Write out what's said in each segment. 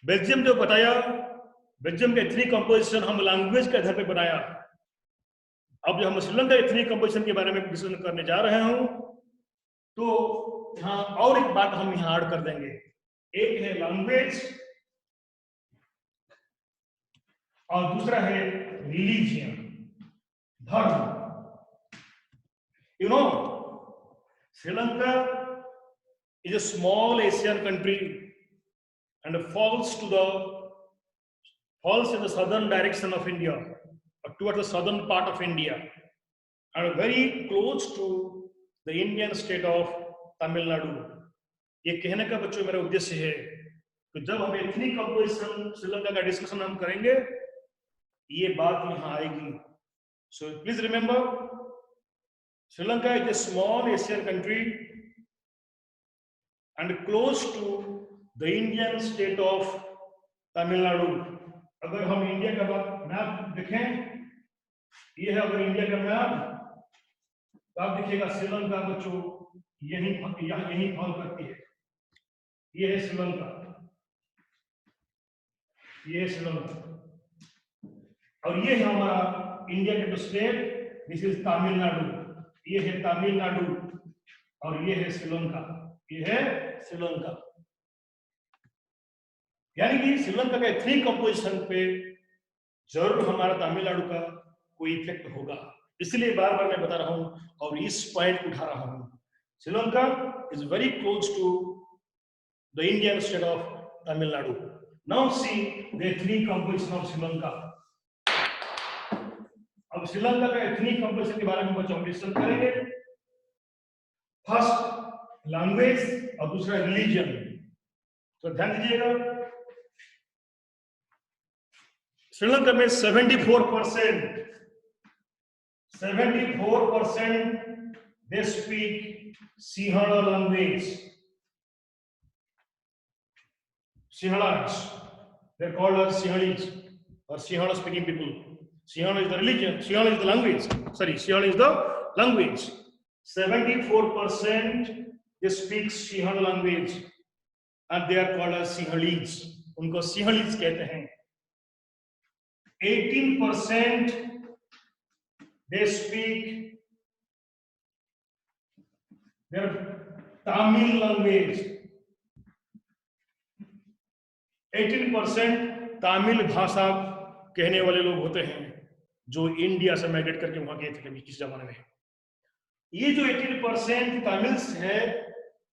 Belgium जो बताया, Belgium का एथनिक कंपोजिशन हम लैंग्वेज के आधार पर बनाया। अब जो हम श्रीलंका एथनिक कंपोजिशन के बारे में डिस्कशन करने जा रहे हूं, तो यहाँ और एक बात हम यहाँ ऐड कर देंगे। एक है लैंग्वेज और दूसरा है रिलीजियन, धर्म। You know, Sri Lanka is a small Asian country and falls in the southern direction of India, or towards the southern part of India, and very close to the Indian state of Tamil Nadu. ये कहने का बच्चों मेरा उद्देश्य है कि जब हम एथनिक कंपोजिशन श्रीलंका का डिस्कशन हम करेंगे, ये बात यहाँ आएगी। So please remember, Sri Lanka is a small Asian country and close to the Indian state of Tamil Nadu. अगर हम इंडिया का मैप देखें, ये है अगर इंडिया का मैप, तो आप दिखेगा श्रीलंका बच्चों यहीं फॉल करती है। ये है श्रीलंका, ये है श्रीलंका, और ये है हमारा इंडिया का स्टेट, दिस इज तमिलनाडु। ये है तमिलनाडु और ये है श्रीलंका, ये है श्रीलंका। यानी कि श्रीलंका का एथनिक कंपोजिशन पे जरूर हमारा तमिलनाडु का कोई इफेक्ट होगा, इसलिए बार बार मैं बता रहा हूं और इस पॉइंट उठा रहा हूं। Sri Lanka is very close to the Indian state of Tamil Nadu. Now see the ethnic composition of Sri Lanka. अब श्रीलंका का एथनिक कंपोजिशन के बारे में बच्चों हम डिस्कस करेंगे। फर्स्ट लैंग्वेज और दूसरा रिलीजन। तो ध्यान दीजिएगा, श्रीलंका में 74% they speak Sinhala language. Sinhalese, they're called as Sinhalese or Sinhala speaking people. Sinhala is the religion, Sinhala is the language. Sorry, Sinhala is the language. 74% they speak Sinhala language and they are called as Sinhalese. उनको Sinhalese कहते हैं। 18% they speak their Tamil language. 18% Tamil भाषा कहने वाले लोग होते हैं जो इंडिया से माइग्रेट करके वहां गए थे कभी किस जमाने में। ये जो 18% तमिल्स है,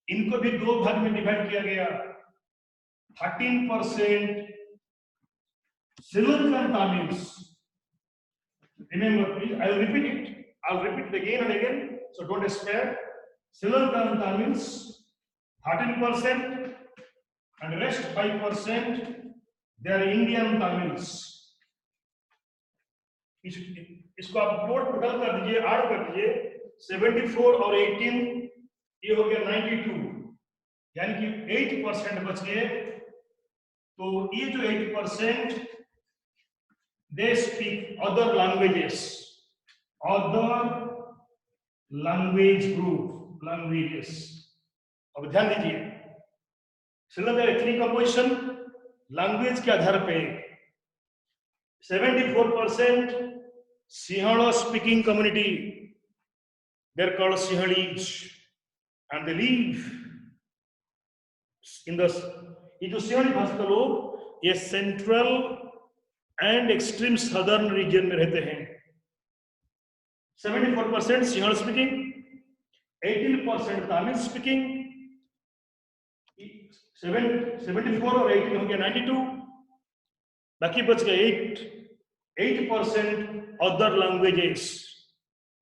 इनको भी दो भाग में डिवाइड किया गया। 13% Sri-Lankan Tamils. Remember, please, I will repeat it. I'll repeat it again and again, so don't spare. Sri-Lankan Tamils, 13%, and rest 5%, they are Indian Tamils. इसको आप नोट टोटल कर दीजिए, ऐड कर दीजिए। 74 और 18, ये हो गया 92, यानी कि 8% बच गए। तो ये जो 8%, they speak other languages, other language group, languages. अब ध्यान दीजिए, श्रीलंका एथनिक कंपोजिशन लैंग्वेज के आधार पे 74% Sinhala speaking community, they're called Sinhalese, and they live in the, ये जो Sinhalese भाषा के लोग ये central and extreme southern reason में रहते हैं। 74% Sinhala स्पीकिंग, 18% तमिल स्पीकिंग, 74 और 18 हो गया 92, बाकी बच गए 8% अदर लैंग्वेजेस।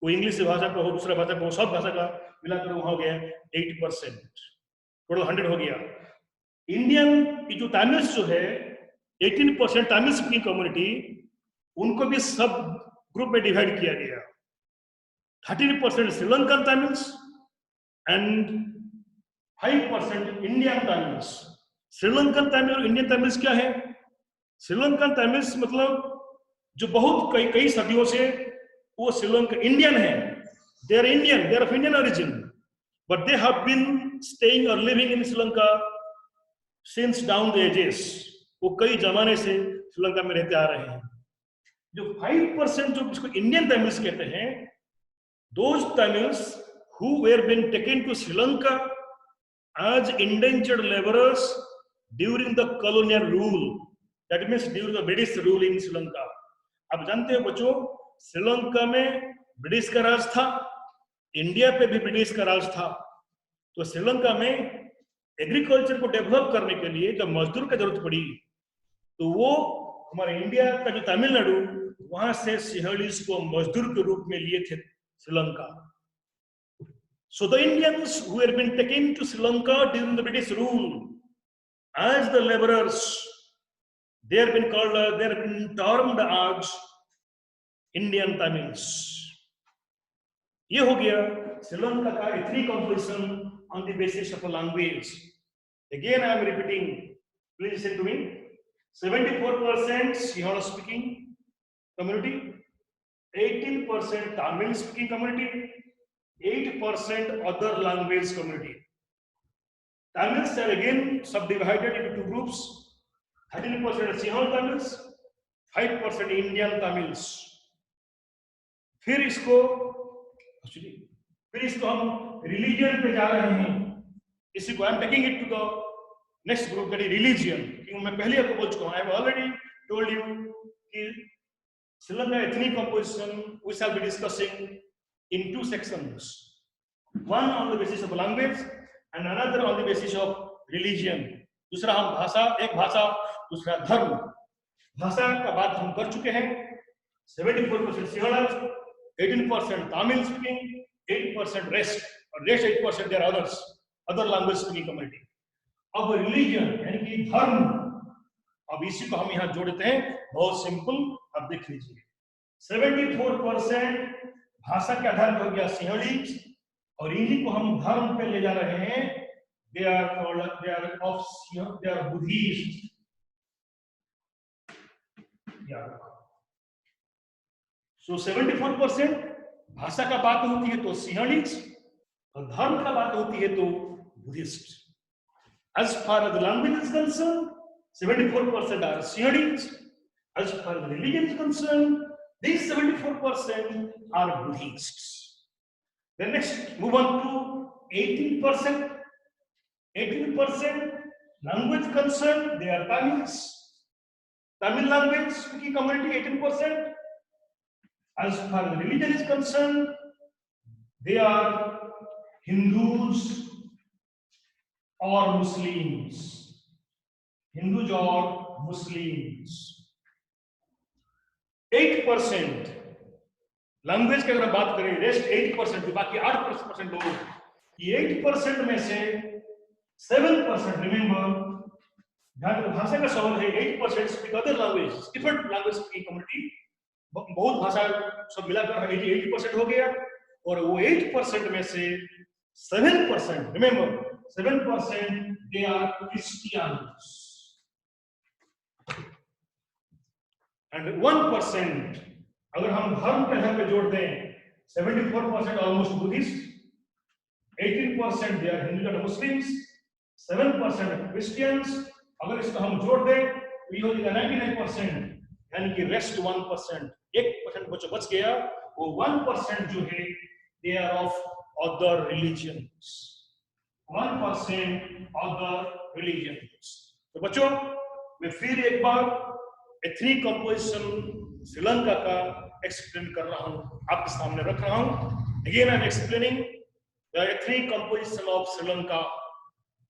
वो इंग्लिश भाषा का हो, दूसरा भाषा का हो, सब भाषा का मिलाकर वहां हो गया 8%, टोटल 100 हो गया। इंडियन जो तमिल्स जो है 18% तमिल स्पीकिंग कम्युनिटी, उनको भी सब ग्रुप में डिवाइड किया गया। 13% Sri Lankan Tamils and 5% Indian Tamils. Sri Lankan Tamil और इंडियन तमिल्स क्या है? श्रीलंकन तमिल्स मतलब जो बहुत कई सदियों से वो श्रीलंका इंडियन है, they are Indian, they are of Indian origin, but they have been staying और living in Sri Lanka since down the ages. वो कई जमाने से श्रीलंका में रहते आ रहे हैं। जो 5% जो इसको इंडियन तमिल्स कहते हैं, those Tamils who were been taken to Sri Lanka as indentured laborers during the colonial rule, that means during the British rule in Sri Lanka. आप जानते हो बच्चों, श्रीलंका में ब्रिटिश का राज था, इंडिया पे भी ब्रिटिश का राज था। तो श्रीलंका में एग्रीकल्चर को डेवलप करने के लिए जब मजदूर की जरूरत पड़ी, तो वो हमारे इंडिया का जो तमिलनाडु, वहां से सिंहलीज को मजदूर के रूप में लिए थे Sri Lanka. So the Indians who had been taken to Sri Lanka during the British rule as the laborers, they have been called, they have been termed as Indian Tamils. ये हो गया श्रीलंका का ethnic composition on the basis of a language. Again I am repeating, please listen to me. 74% Sinhala speaking community, 18% Tamil speaking community, 8% other language community. Tamils are again subdivided into two groups. 13% Sinhala Tamils, 5% Indian Tamils. फिर इसको हम religion पे जा रहे हैं। इसी को I am taking it to the next group, that is religion. क्योंकि मैं पहले आपको बोल चुका हूं, I have already told you कि Sri Lanka ethnic composition we shall be discussing in two sections, one on the basis of language and another on the basis of religion. दूसरा हम भाषा, एक भाषा, दूसरा धर्म। भाषा का बात हम कर चुके हैं। 74% Sinhala, 18% Tamil speaking, 8% rest, और rest 8% there are others, other language speaking community. अब religion यानी कि धर्म, अब इसी को हम यहाँ जोड़ते हैं, बहुत सिंपल, अब देख लीजिए। 74% भाषा के आधार पर हो गया सिंहली, और इन्हीं को हम धर्म पे ले जा रहे हैं। They are Buddhist. So 74% भाषा का बात होती है तो सिंहली, और धर्म का बात होती है तो Buddhist. As far as the language is concerned, 74% are Sinhalese. As far as the religion is concerned, these 74% are Buddhists. Then next, move on to 18%. 18% language concerned, they are Tamils. Tamil language speaking community 18%. As far as religion is concerned, they are Hindus or Muslims. Hindus or Muslims. 8% language की अगर बात करें, rest 8%, बाकी 8% लोग, ये 8% में से 7%, remember, भाषा का सवाल है, 8% speak other language, different language की कम्युनिटी, बहुत भाषा सब मिलाकर 80% हो गया, और वो 8% में से 7%, remember, 7% they are Christians, and 1% अगर हम धर्म के आधार पे जोड़ दें, 74% almost Buddhist, 18% they are Hindu and Muslims, 7% Christians. अगर इसको हम जोड़ दें तो ये हो जाएगा 99%, यानी कि रेस्ट 1%, 1% बच गया। वो 1% जो है they are of other religions, 1% other religions. तो बच्चों, मैं फिर एक बार एथनिक कंपोजिशन श्रीलंका का एक्सप्लेन कर रहा हूं, आपके सामने रख रहा हूं। Again I am explaining the ethnic composition of Sri Lanka.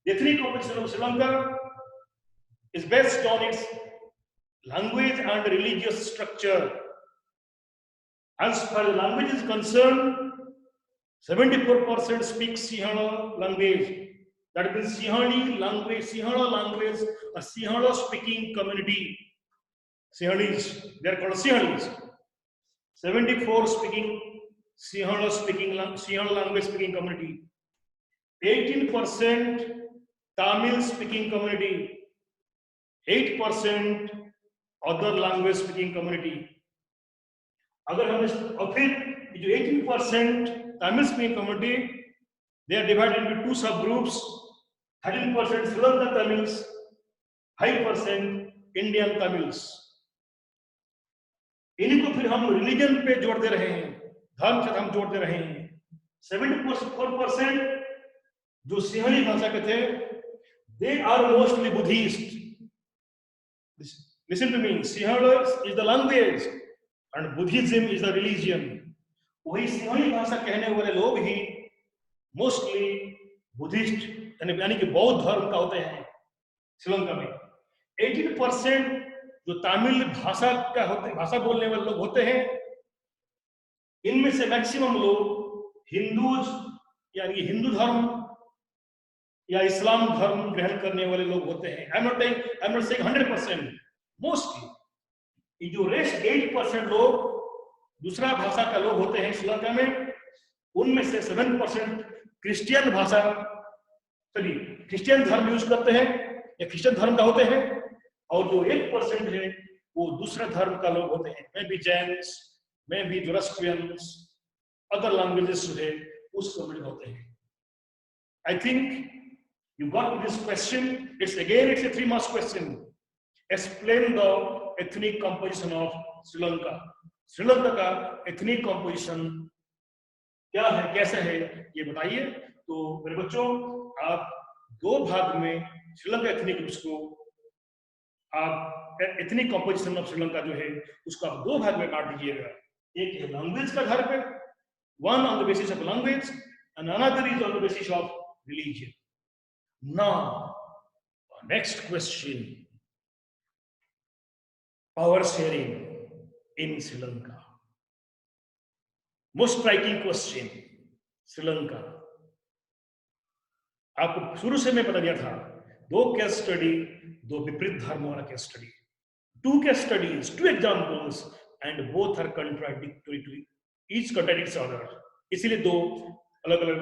The ethnic composition of Sri Lanka is based on its language and religious structure. As far as language is concerned, 74% speak Sinhala language. That means Sinhala language, a Sinhala speaking community. Sinhalese, they are called Sinhalese. 74 speaking Sinhala language speaking community. 18% Tamil speaking community, 8% other language speaking community. अगर हम और फिर जो 18% Tamil speaking community, they are divided into two subgroups. 13% Sri Lankan Tamils, 5% Indian Tamils. इन्हीं को फिर हम religion पे जोड़ दे रहे हैं, धर्म से हम जोड़ दे रहे हैं। 74% जो सिंहली भाषा के थे, they are mostly Buddhist. Listen to me, Sinhala is the language and Buddhism is the religion. वही सिंहली भाषा कहने वाले लोग ही मोस्टली बुद्धिस्ट यानी कि बौद्ध धर्म का होते हैं श्रीलंका में। 18% जो तमिल भाषा बोलने वाले लोग होते हैं, इनमें से मैक्सिमम लोग हिंदूज यानी हिंदू धर्म या इस्लाम धर्म ग्रहण करने वाले लोग होते हैं। I'm not saying 100%, mostly. ये जो रेस्ट 8% लोग दूसरा भाषा का लोग होते हैं श्रीलंका में, उनमें से 7% क्रिश्चियन धर्म यूज करते हैं या क्रिश्चियन धर्म का होते हैं, और जो 1% है वो दूसरे धर्म का लोग होते हैं, may be Jains, may be Zoroastrians, other languages जो है उस कम्युनिटी होते हैं। I think you got this question. It's a 3 marks question. Explain the ethnic composition of Sri Lanka. Sri Lanka का एथनिक कॉम्पोजिशन क्या है, कैसे है, ये बताइए। तो मेरे बच्चों, आप 2 भाग में श्रीलंका एथनिक ग्रुप्स को, आप एथनिक कॉम्पोजिशन ऑफ श्रीलंका जो है उसको आप 2 भाग में बांट दीजिएगा। एक है लैंग्वेज का आधार पे, one on the basis of language and another is on the basis of religion. Now, next question: power sharing in Sri Lanka. Most striking question, Sri Lanka. आपको शुरू से मैं बता दिया था, 2 केस स्टडी, 2 विपरीत धर्म वाला case study, 2 case studies, 2 examples, and both are contradictory to each contradicts other. इसीलिए 2 अलग अलग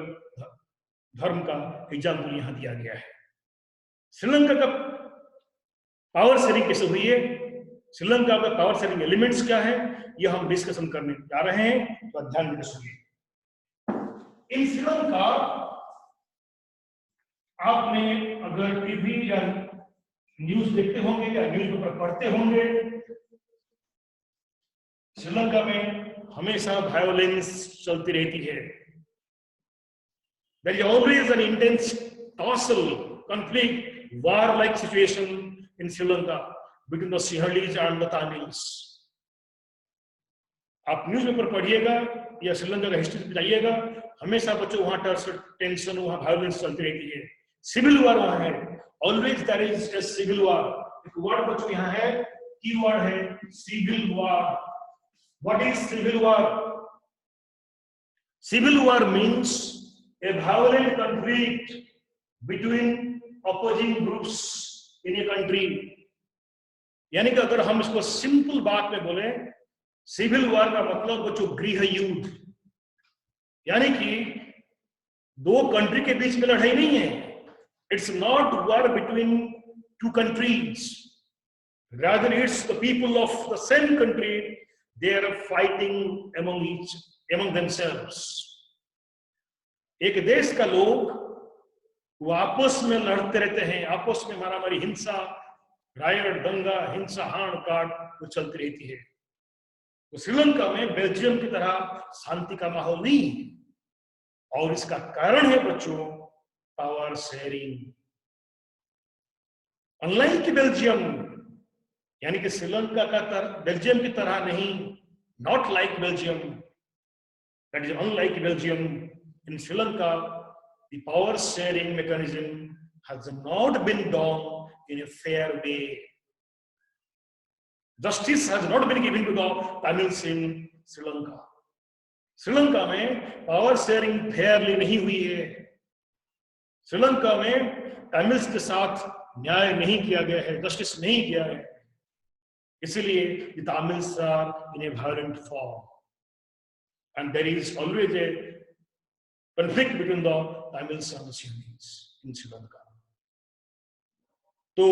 धर्म का एग्जाम्पल यहां दिया गया है। श्रीलंका का पावर शेयरिंग कैसे हुई है, श्रीलंका का पावर शेयरिंग एलिमेंट्स क्या है, यह हम डिस्कशन करने जा रहे हैं, तो ध्यान देकर सुनिए। इन श्रीलंका, आपने अगर टीवी या न्यूज देखते होंगे या न्यूज़पेपर पढ़ते होंगे, श्रीलंका में हमेशा वायलेंस चलती रहती है। There is always an intense tussle, conflict, war-like situation in Sri Lanka between the Sinhalese and the Tamils. आप न्यूज़पेपर पढ़िएगा या श्रीलंका का हिस्ट्री बताइएगा, हमेशा बच्चों वहां टेंशन, वहां वायलेंस चलती रहती है, सिविल वॉर वहां है। Always there is a civil war. एक वर्ड बच्चों यहाँ है, की वर्ड है civil war. What is civil war? Civil war means a violent conflict between opposing groups in a country. यानी कि अगर हम इसको सिंपल बात में बोले, सिविल वॉर का मतलब बच्चों गृह युद्ध, यानी कि 2 कंट्री के बीच में लड़ाई नहीं है। It's not war between 2 countries, rather it's the people of the same country, they are fighting among themselves. एक देश का लोग वो आपस में लड़ते रहते हैं, आपस में मारामारी, हिंसा, रायट, दंगा, हिंसा, हाण काट वो चलती रहती है। तो श्रीलंका में बेल्जियम की तरह शांति का माहौल नहीं, और इसका कारण है बच्चों पावर शेयरिंग। अनलाइक बेल्जियम, यानी कि श्रीलंका का बेल्जियम की तरह नहीं, not like Belgium, that is unlike Belgium. In Sri Lanka, the power sharing mechanism has not been done in a fair way. Justice has not been given to the Tamils in Sri Lanka. Sri Lanka में power sharing fairly नहीं हुई है। श्रीलंका में Tamils के साथ न्याय नहीं किया गया है, जस्टिस नहीं किया है, इसलिए the Tamils are in a violent form, and there is always a conflict between the Tamils and the Sinhalese in Sri Lanka.